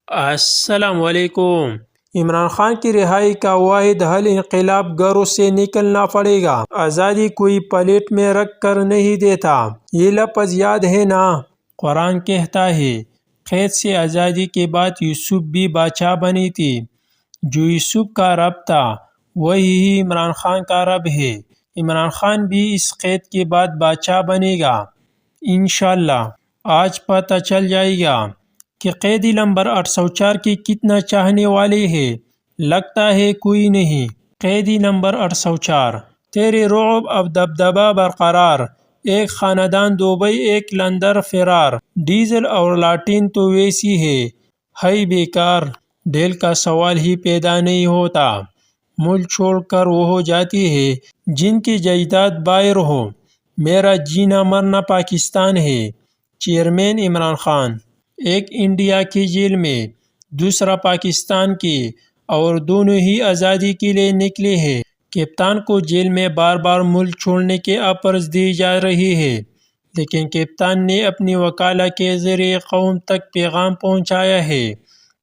السلام علیکم۔ عمران خان کی رہائی کا واحد حل انقلاب گھروں سے نکلنا پڑے گا۔ آزادی کوئی پلیٹ میں رکھ کر نہیں دیتا۔ یہ لفظ یاد ہے نا؟ قرآن کہتا ہے، قید سے آزادی کے بعد یوسف بھی بادشاہ بنی تھی۔ جو یوسف کا رب تھا وہی ہی عمران خان کا رب ہے۔ عمران خان بھی اس قید کے بعد بادشاہ بنے گا انشاءاللہ۔ آج پتہ چل جائے گا کہ قیدی نمبر 804 کے کتنا چاہنے والے ہیں۔ لگتا ہے کوئی نہیں۔ قیدی نمبر 804، تیرے رعب اب دبدبہ برقرار، ایک خاندان دبئی ایک لندن فرار، ڈیزل اور لاٹین تو ویسی ہے بیکار، ڈیل کا سوال ہی پیدا نہیں ہوتا، ملک چھوڑ کر وہ ہو جاتی ہے جن کی جائیداد باہر ہو، میرا جینا مرنا پاکستان ہے۔ چیئرمین عمران خان، ایک انڈیا کی جیل میں، دوسرا پاکستان کی، اور دونوں ہی آزادی کے لیے نکلے ہیں۔ کپتان کو جیل میں بار بار ملک چھوڑنے کے آفرز دی جا رہی ہے، لیکن کپتان نے اپنی وکالہ کے ذریعے قوم تک پیغام پہنچایا ہے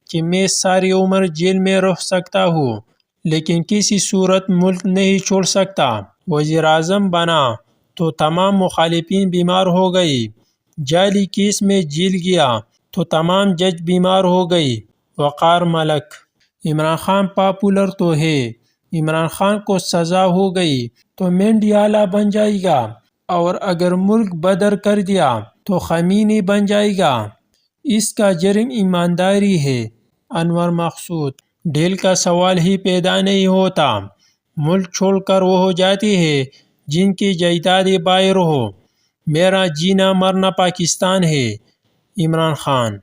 کہ میں ساری عمر جیل میں رہ سکتا ہوں لیکن کسی صورت ملک نہیں چھوڑ سکتا۔ وزیر اعظم بنا تو تمام مخالفین بیمار ہو گئی، جعلی کیس میں جیل گیا تو تمام جج بیمار ہو گئی۔ وقار ملک، عمران خان پاپولر تو ہے، عمران خان کو سزا ہو گئی تو مینڈیالا بن جائے گا، اور اگر ملک بدر کر دیا تو خمینی بن جائے گا۔ اس کا جرم ایمانداری ہے۔ انور مقصود، ڈیل کا سوال ہی پیدا نہیں ہوتا، ملک چھوڑ کر وہ ہو جاتی ہے جن کی جائیدادیں باہر ہو، میرا جینا مرنا پاکستان ہے۔ عمران خان،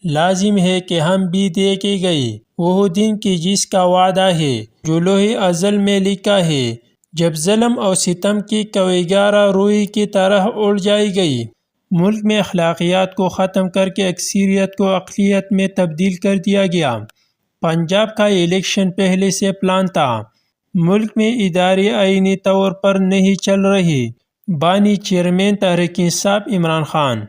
لازم ہے کہ ہم بھی دیکھے گئے وہ دن کہ جس کا وعدہ ہے، جو لوح ازل میں لکھا ہے، جب ظلم اور ستم کی کویگارہ روئی کی طرح اڑ جائی گئی، ملک میں اخلاقیات کو ختم کر کے اکثریت کو اقلیت میں تبدیل کر دیا گیا۔ پنجاب کا الیکشن پہلے سے پلان تھا، ملک میں ادارے آئینی طور پر نہیں چل رہی۔ بانی چیئرمین تحریک انصاف عمران خان۔